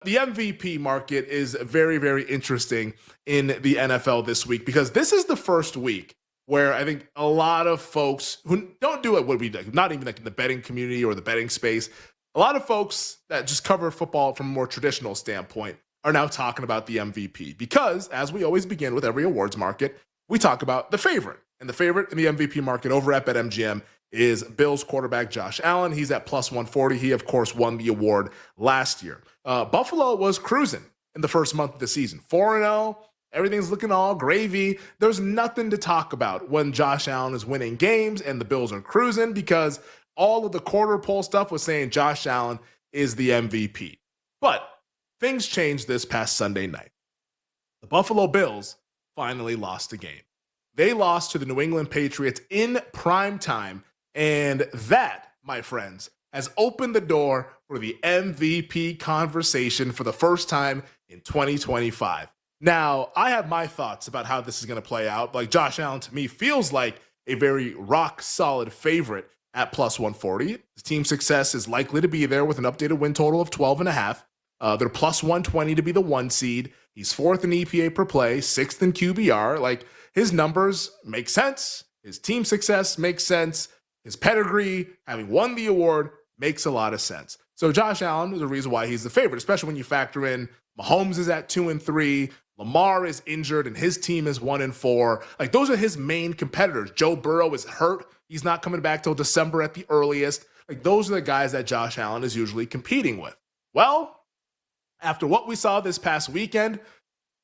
The MVP market is very, very interesting in the NFL this week because this is the first week where I think a lot of folks who don't do it what we do, not even like in the betting community or the betting space, a lot of folks that just cover football from a more traditional standpoint are now talking about the MVP because, as we always begin with every awards market, we talk about the favorite. And the favorite in the MVP market over at BetMGM is Bills quarterback Josh Allen. He's at plus 140. He, of course, won the award last year. Buffalo was cruising in the first month of the season. 4-0, everything's looking all gravy. There's nothing to talk about when Josh Allen is winning games and the Bills are cruising because all of the quarter poll stuff was saying Josh Allen is the MVP. But things changed this past Sunday night. The Buffalo Bills finally lost a game. They lost to the New England Patriots in prime time, and that, my friends, has opened the door for the MVP conversation for the first time in 2025. Now, I have my thoughts about how this is going to play out. Like, Josh Allen, to me, feels like a very rock-solid favorite at plus 140. His team success is likely to be there with an updated win total of 12.5. They're plus 120 to be the 1 seed. He's 4th in EPA per play, 6th in QBR. Like, his numbers make sense. His team success makes sense. His pedigree, having won the award, makes a lot of sense. So Josh Allen is the reason why he's the favorite, especially when you factor in Mahomes is at 2-3, Lamar is injured, and his team is 1-4. Like, those are his main competitors. Joe Burrow is hurt. He's not coming back till December at the earliest. Like, those are the guys that Josh Allen is usually competing with. Well, after what we saw this past weekend,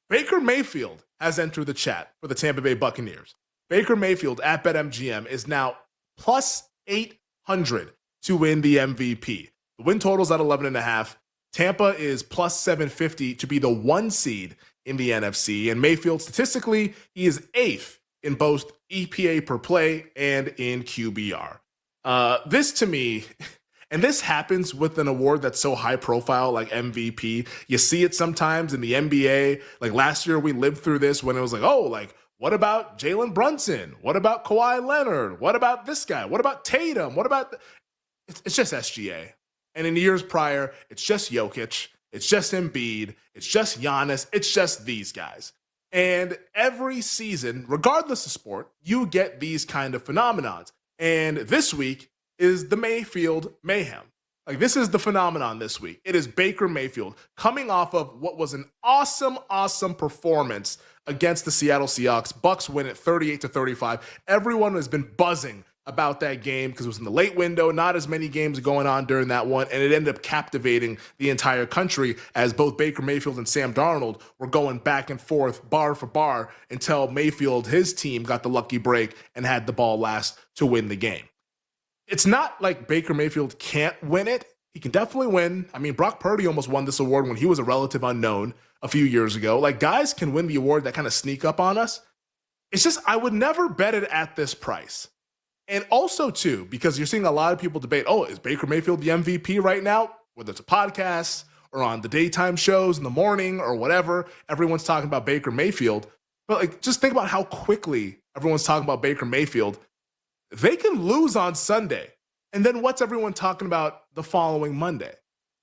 Baker Mayfield has entered the chat for the Tampa Bay Buccaneers. Baker Mayfield at BetMGM is now plus 800 to win the MVP. The win total's at 11.5. Tampa is plus 750 to be the 1 seed in the NFC. And Mayfield, statistically, he is 8th in both EPA per play and in QBR. This to me, and this happens with an award that's so high profile like MVP. You see it sometimes in the NBA. Like last year we lived through this when it was like, oh, like, what about Jalen Brunson? What about Kawhi Leonard? What about this guy? What about Tatum? What about... It's just SGA. And in years prior, it's just Jokic. It's just Embiid. It's just Giannis. It's just these guys. And every season, regardless of sport, you get these kind of phenomenons. And this week is the Mayfield Mayhem. Like, this is the phenomenon this week. It is Baker Mayfield coming off of what was an awesome, awesome performance against the Seattle Seahawks. Bucks win it 38-35. Everyone has been buzzing about that game because it was in the late window, not as many games going on during that one, and it ended up captivating the entire country as both Baker Mayfield and Sam Darnold were going back and forth, bar for bar, until Mayfield, his team, got the lucky break and had the ball last to win the game. It's not like Baker Mayfield can't win it. He can definitely win. I mean, Brock Purdy almost won this award when he was a relative unknown a few years ago. Like, guys can win the award that kind of sneak up on us. It's just, I would never bet it at this price. And also, too, because you're seeing a lot of people debate, oh, is Baker Mayfield the MVP right now? Whether it's a podcast or on the daytime shows in the morning or whatever, everyone's talking about Baker Mayfield. But like, just think about how quickly everyone's talking about Baker Mayfield. They can lose on Sunday. And then what's everyone talking about the following Monday?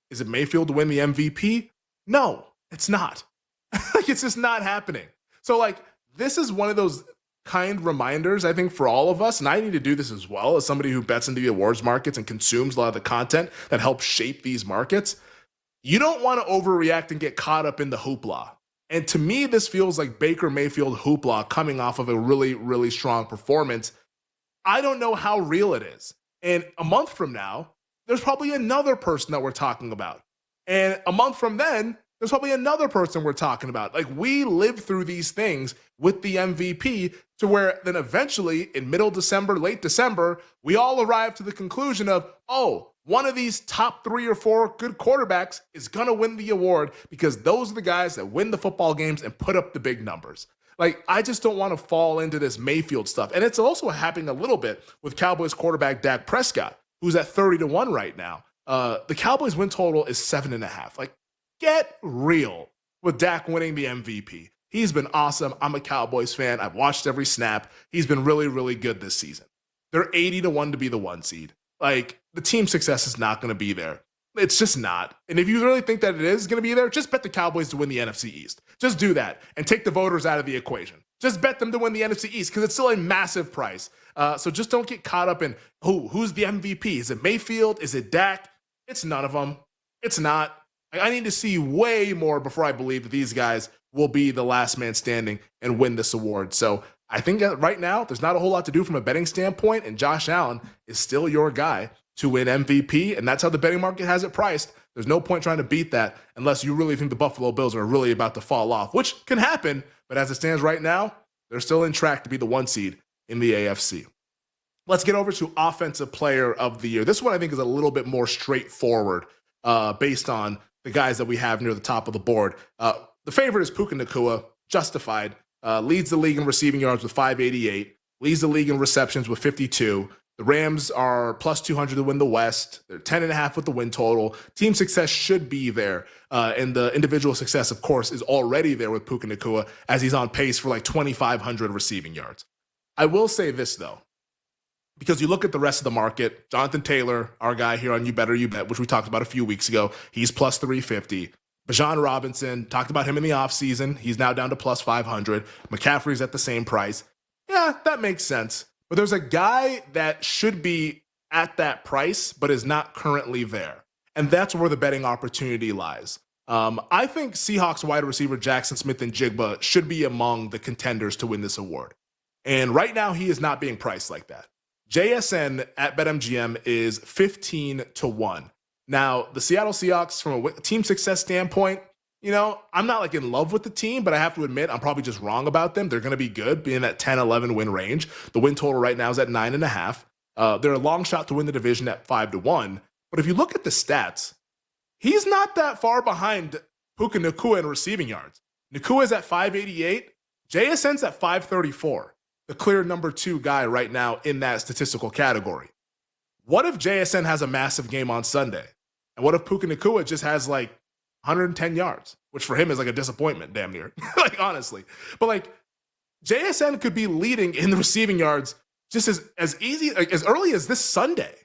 Is it Mayfield to win the MVP? No, it's not. Like, it's just not happening. So, like, this is one of those kind reminders, I think, for all of us, and I need to do this as well as somebody who bets into the awards markets and consumes a lot of the content that helps shape these markets. You don't want to overreact and get caught up in the hoopla. And to me, this feels like Baker Mayfield hoopla coming off of a really, really strong performance. I don't know how real it is. And a month from now, there's probably another person that we're talking about. And a month from then, there's probably another person we're talking about. Like, we live through these things with the MVP to where then eventually in middle December, late December, we all arrive to the conclusion of, oh, one of these top 3 or 4 good quarterbacks is going to win the award because those are the guys that win the football games and put up the big numbers. Like, I just don't want to fall into this Mayfield stuff. And it's also happening a little bit with Cowboys quarterback Dak Prescott, who's at 30-1 right now. The Cowboys win total is 7.5. Like, get real with Dak winning the MVP. He's been awesome. I'm a Cowboys fan. I've watched every snap. He's been really, really good this season. They're 80-1 to be the 1 seed. Like, the team success is not going to be there. It's just not. And if you really think that it is going to be there, just bet the Cowboys to win the NFC East. Just do that and take the voters out of the equation. Just bet them to win the NFC East because it's still a massive price. So just don't get caught up in, who's the MVP? Is it Mayfield? Is it Dak? It's none of them. It's not. I need to see way more before I believe that these guys will be the last man standing and win this award. So I think that right now, there's not a whole lot to do from a betting standpoint, and Josh Allen is still your guy to win MVP, and that's how the betting market has it priced. There's no point trying to beat that unless you really think the Buffalo Bills are really about to fall off, which can happen, but as it stands right now, they're still in track to be the 1 seed in the AFC. Let's get over to Offensive Player of the Year. This one I think is a little bit more straightforward based on the guys that we have near the top of the board. The favorite is Puka Nacua, justified. Leads the league in receiving yards with 588, leads the league in receptions with 52. The Rams are plus 200 to win the West. They're 10.5 with the win total. Team success should be there. And the individual success, of course, is already there with Puka Nacua as he's on pace for like 2,500 receiving yards. I will say this, though, because you look at the rest of the market, Jonathan Taylor, our guy here on You Better You Bet, which we talked about a few weeks ago, he's plus 350. Bijan Robinson, talked about him in the offseason. He's now down to plus 500. McCaffrey's at the same price. Yeah, that makes sense. But there's a guy that should be at that price, but is not currently there. And that's where the betting opportunity lies. I think Seahawks wide receiver Jackson Smith-Njigba should be among the contenders to win this award. And right now, he is not being priced like that. JSN at BetMGM is 15-1. Now, the Seattle Seahawks, from a team success standpoint, I'm not like in love with the team, but I have to admit I'm probably just wrong about them. They're going to be good, being that 10-11 win range. The win total right now is at 9.5. They're a long shot to win the division at 5-1. But if you look at the stats, he's not that far behind Puka Nacua in receiving yards. Nacua is at 588. JSN's at 534. The clear number 2 guy right now in that statistical category. What if JSN has a massive game on Sunday? And what if Puka Nacua just has like 110 yards, which for him is like a disappointment, damn near, like honestly. But like JSN could be leading in the receiving yards just as easy, like as early as this Sunday.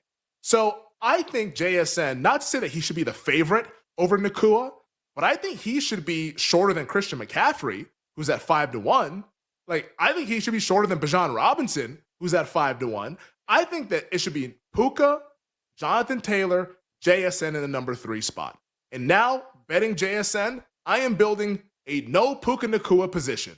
So I think JSN, not to say that he should be the favorite over Nacua, but I think he should be shorter than Christian McCaffrey, who's at 5-1. Like, I think he should be shorter than Bijan Robinson, who's at 5-1. I think that it should be Puka, Jonathan Taylor, JSN in the number 3 spot. And now, betting JSN, I am building a no Puka Nacua position.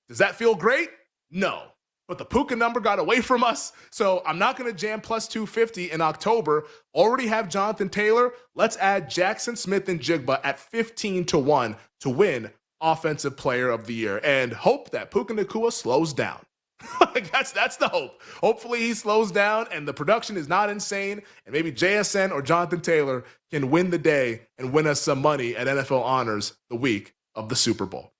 Does that feel great? No. But the Puka number got away from us, so I'm not going to jam plus 250 in October. Already have Jonathan Taylor. Let's add Jackson Smith-Njigba at 15-1 to win Offensive Player of the Year and hope that Puka Nacua slows down. That's the hope. Hopefully he slows down and the production is not insane, and maybe JSN or Jonathan Taylor can win the day and win us some money at NFL Honors the week of the Super Bowl.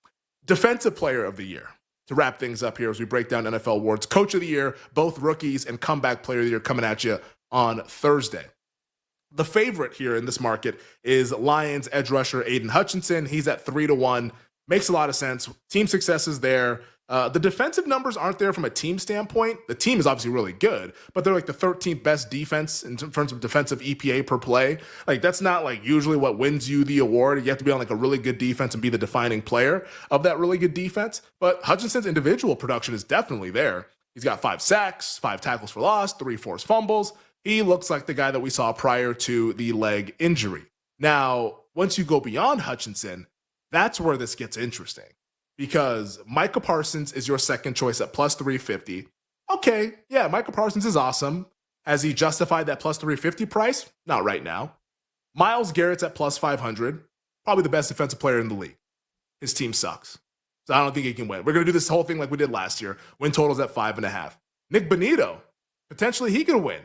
Defensive Player of the Year. To wrap things up here as we break down NFL awards, Coach of the Year, both rookies, and Comeback Player of the Year coming at you on Thursday. The favorite here in this market is Lions edge rusher Aiden Hutchinson. He's at 3-1. Makes a lot of sense. Team success is there. The defensive numbers aren't there from a team standpoint. The team is obviously really good, but they're like the 13th best defense in terms of defensive EPA per play. Like, that's not like usually what wins you the award. You have to be on like a really good defense and be the defining player of that really good defense. But Hutchinson's individual production is definitely there. He's got 5 sacks, 5 tackles for loss, 3 forced fumbles. He looks like the guy that we saw prior to the leg injury. Now, once you go beyond Hutchinson, that's where this gets interesting. Because Micah Parsons is your second choice at plus 350. Okay, yeah, Micah Parsons is awesome. Has he justified that plus 350 price? Not right now. Myles Garrett's at plus 500. Probably the best defensive player in the league. His team sucks. So I don't think he can win. We're going to do this whole thing like we did last year. Win total's at 5.5. Nick Bonito, potentially he can win.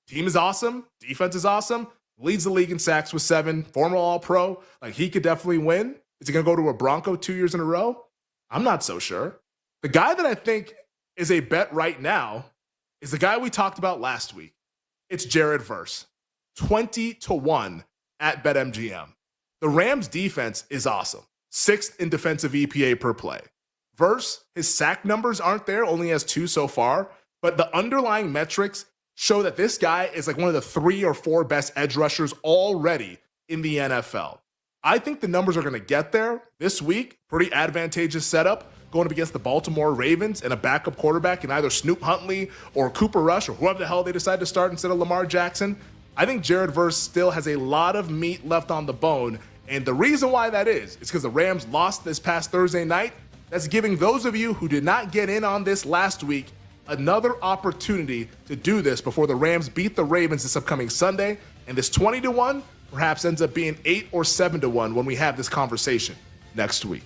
Team is awesome. Defense is awesome. Leads the league in sacks with 7. Former All-Pro. Like, he could definitely win. Is he going to go to a Bronco 2 years in a row? I'm not so sure. The guy that I think is a bet right now is the guy we talked about last week. It's Jared Verse. 20-1 at BetMGM. The Rams defense is awesome. 6th in defensive EPA per play. Verse, his sack numbers aren't there, only has 2 so far, but the underlying metrics show that this guy is like one of the 3 or 4 best edge rushers already in the NFL. I think the numbers are going to get there this week. Pretty advantageous setup going up against the Baltimore Ravens and a backup quarterback in either Snoop Huntley or Cooper Rush or whoever the hell they decide to start instead of Lamar Jackson. I think Jared Verse still has a lot of meat left on the bone. And the reason why that is because the Rams lost this past Thursday night. That's giving those of you who did not get in on this last week another opportunity to do this before the Rams beat the Ravens this upcoming Sunday. And this 20-1 perhaps ends up being 8 or 7-1 when we have this conversation next week.